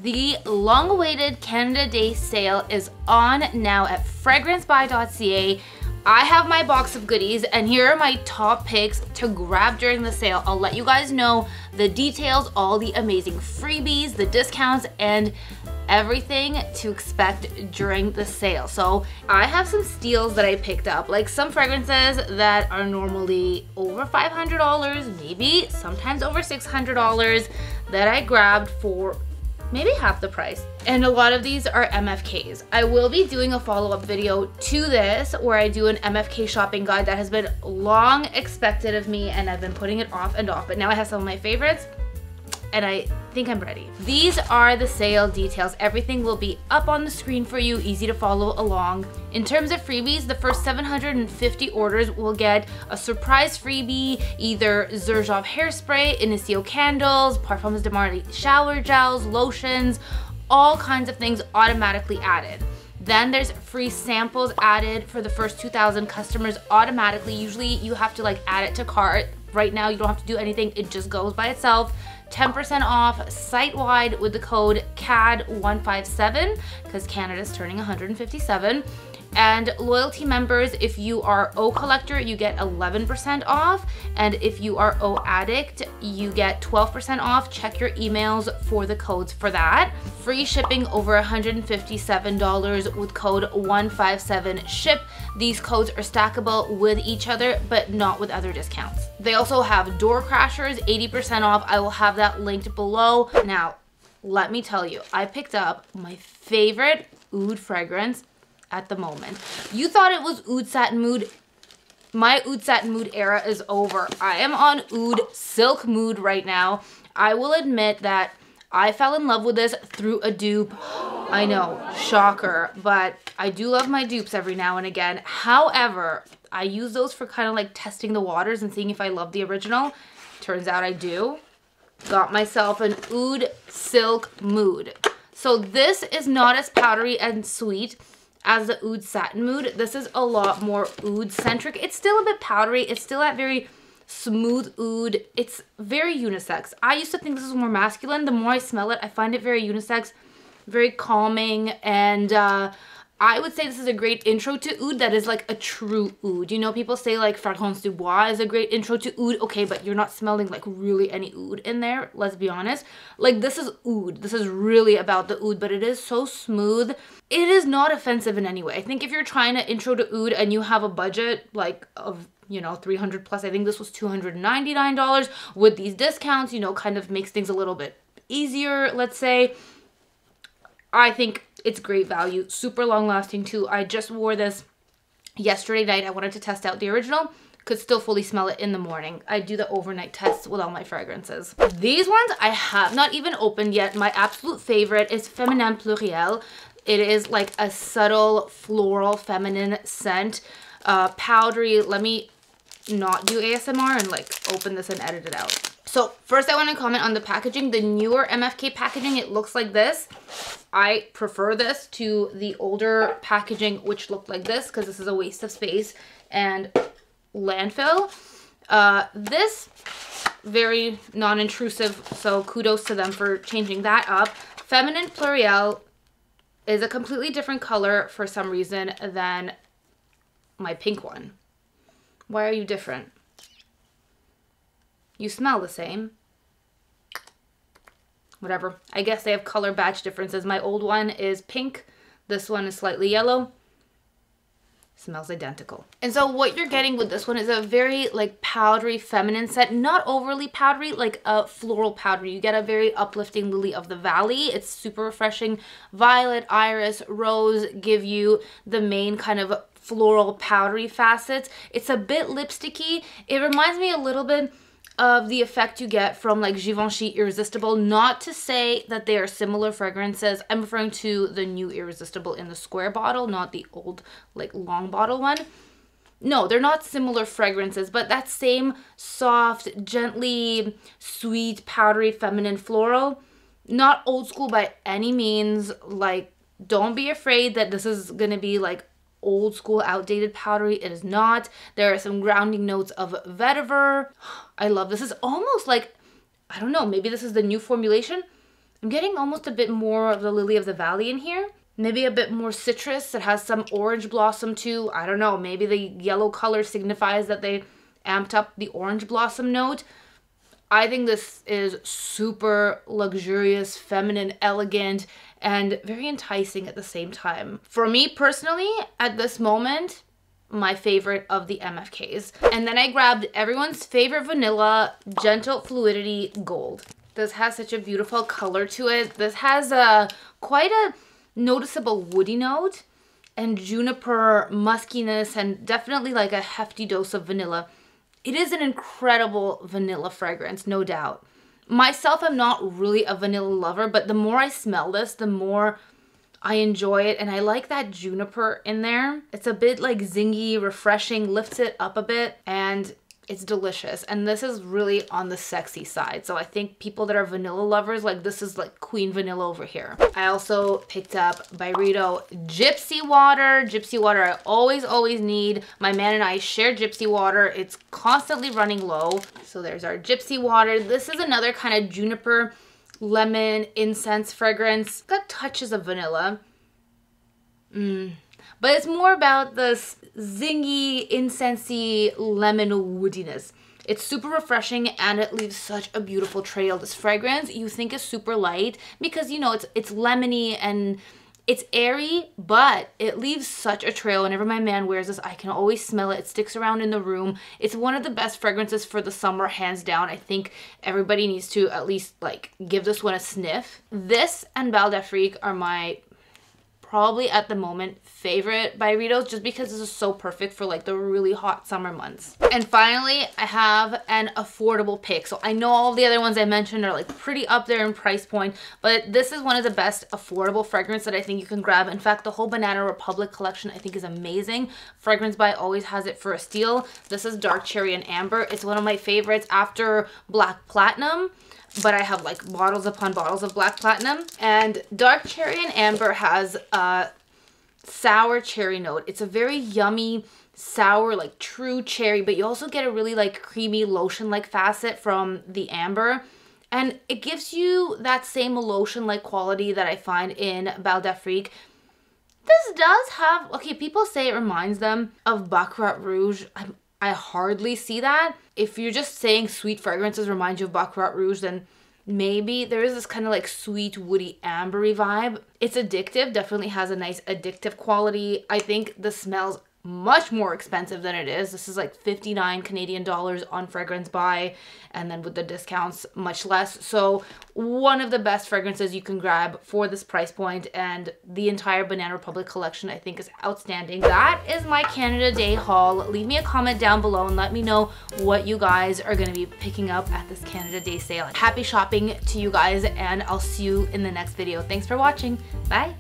The long-awaited Canada Day sale is on now at Fragrancebuy.ca. I have my box of goodies and here are my top picks to grab during the sale. I'll let you guys know the details, all the amazing freebies, the discounts, and everything to expect during the sale. So I have some steals that I picked up, like some fragrances that are normally over $500, maybe sometimes over $600 that I grabbed for maybe half the price. And a lot of these are MFKs. I will be doing a follow-up video to this where I do an MFK shopping guide that has been long expected of me and I've been putting it off and off, but now I have some of my favorites and I think I'm ready. These are the sale details. Everything will be up on the screen for you, easy to follow along. In terms of freebies, the first 750 orders will get a surprise freebie, either Xerjoff Hair Spray, Initio Candles, Parfums de Marly shower gels, lotions, all kinds of things automatically added. Then there's free samples added for the first 2,000 customers automatically. Usually you have to like add it to cart. Right now you don't have to do anything, it just goes by itself. 10% off site-wide with the code CAD157 because Canada's turning 157. And loyalty members, if you are O Collector, you get 11% off. And if you are O Addict, you get 12% off. Check your emails for the codes for that. Free shipping over $157 with code 157SHIP. These codes are stackable with each other, but not with other discounts. They also have door crashers, 80% off. I will have that linked below. Now, let me tell you, I picked up my favorite Oud fragrance at the moment. You thought it was Oud Satin Mood. My Oud Satin Mood era is over. I am on Oud Silk Mood right now. I will admit that I fell in love with this through a dupe. I know, shocker, but I do love my dupes every now and again. However, I use those for kind of like testing the waters and seeing if I love the original. Turns out I do. Got myself an Oud Silk Mood. So this is not as powdery and sweet as the Oud Satin Mood. This is a lot more Oud centric. It's still a bit powdery. It's still that very smooth Oud. It's very unisex. I used to think this was more masculine. The more I smell it, I find it very unisex, very calming, and I would say this is a great intro to Oud that is like a true Oud. You know, people say like Fragrancebuy is a great intro to Oud. Okay, but you're not smelling like really any Oud in there, let's be honest. Like this is Oud. This is really about the Oud, but it is so smooth. It is not offensive in any way. I think if you're trying to intro to Oud and you have a budget like of, you know, 300 plus, I think this was $299 with these discounts, you know, kind of makes things a little bit easier, let's say. I think it's great value, super long lasting too. I just wore this yesterday night. I wanted to test out the original, could still fully smell it in the morning. I do the overnight tests with all my fragrances. These ones I have not even opened yet. My absolute favorite is Feminine Pluriel. It is like a subtle floral feminine scent, powdery. Let me not do ASMR and like open this and edit it out. So first I want to comment on the packaging. The newer MFK packaging, it looks like this. I prefer this to the older packaging, which looked like this, because this is a waste of space and landfill. This, very non-intrusive, so kudos to them for changing that up. Feminine Pluriel is a completely different color for some reason than my pink one. Why are you different? You smell the same. Whatever. I guess they have color batch differences. My old one is pink. This one is slightly yellow. Smells identical. And so what you're getting with this one is a very like powdery feminine scent. Not overly powdery, like a floral powdery. You get a very uplifting Lily of the Valley. It's super refreshing. Violet, iris, rose give you the main kind of floral powdery facets. It's a bit lipsticky. It reminds me a little bit of the effect you get from like Givenchy Irresistible. Not to say that they are similar fragrances. I'm referring to the new Irresistible in the square bottle, not the old like long bottle one. No, they're not similar fragrances, but that same soft, gently sweet, powdery, feminine floral. Not old school by any means. Like, don't be afraid that this is gonna be like old school outdated powdery. It is not. There are some grounding notes of vetiver. I love this. Is almost like, I don't know, maybe this is the new formulation. I'm getting almost a bit more of the Lily of the Valley in here. Maybe a bit more citrus. It has some orange blossom too. I don't know. Maybe the yellow color signifies that they amped up the orange blossom note. I think this is super luxurious, feminine, elegant, and very enticing at the same time. For me personally, at this moment, my favorite of the MFKs. And then I grabbed everyone's favorite vanilla, Gentle Fluidity Gold. This has such a beautiful color to it. This has quite a noticeable woody note and juniper muskiness and definitely like a hefty dose of vanilla. It is an incredible vanilla fragrance, no doubt. Myself, I'm not really a vanilla lover, but the more I smell this, the more I enjoy it. And I like that juniper in there. It's a bit like zingy, refreshing, lifts it up a bit, and it's delicious. And this is really on the sexy side. So I think people that are vanilla lovers, like this is like Queen Vanilla over here. I also picked up Byredo Gypsy Water. Gypsy Water I always need. My man and I share Gypsy Water. It's constantly running low. So there's our Gypsy Water. This is another kind of juniper, lemon, incense fragrance. Got touches of vanilla. But it's more about this zingy, incensey, lemon woodiness. It's super refreshing and it leaves such a beautiful trail. This fragrance you think is super light because, you know, it's lemony and it's airy, but it leaves such a trail. Whenever my man wears this, I can always smell it. It sticks around in the room. It's one of the best fragrances for the summer, hands down. I think everybody needs to at least like give this one a sniff. This and Bal d'Afrique are my probably at the moment favorite Byredos, just because this is so perfect for like the really hot summer months. And finally, I have an affordable pick. So I know all the other ones I mentioned are like pretty up there in price point, but this is one of the best affordable fragrance that I think you can grab. In fact, the whole Banana Republic collection I think is amazing. Fragrancebuy always has it for a steal. This is Dark Cherry and Amber. It's one of my favorites after Black Platinum, but I have like bottles upon bottles of Black Platinum. And Dark Cherry and Amber has a sour cherry note. It's a very yummy, sour, like true cherry, but you also get a really like creamy lotion-like facet from the Amber. And it gives you that same lotion-like quality that I find in Bal d'Afrique. This does have, okay, people say it reminds them of Baccarat Rouge. I hardly see that. If you're just saying sweet fragrances remind you of Baccarat Rouge, then maybe there is this kind of like sweet, woody, ambery vibe. It's addictive, definitely has a nice addictive quality. I think the smells much more expensive than it is. This is like 59 Canadian dollars on Fragrancebuy, and then with the discounts much less. So one of the best fragrances you can grab for this price point, and the entire Banana Republic collection I think is outstanding. That is my Canada Day haul. Leave me a comment down below and let me know what you guys are going to be picking up at this Canada Day sale. Happy shopping to you guys, and I'll see you in the next video. Thanks for watching. Bye.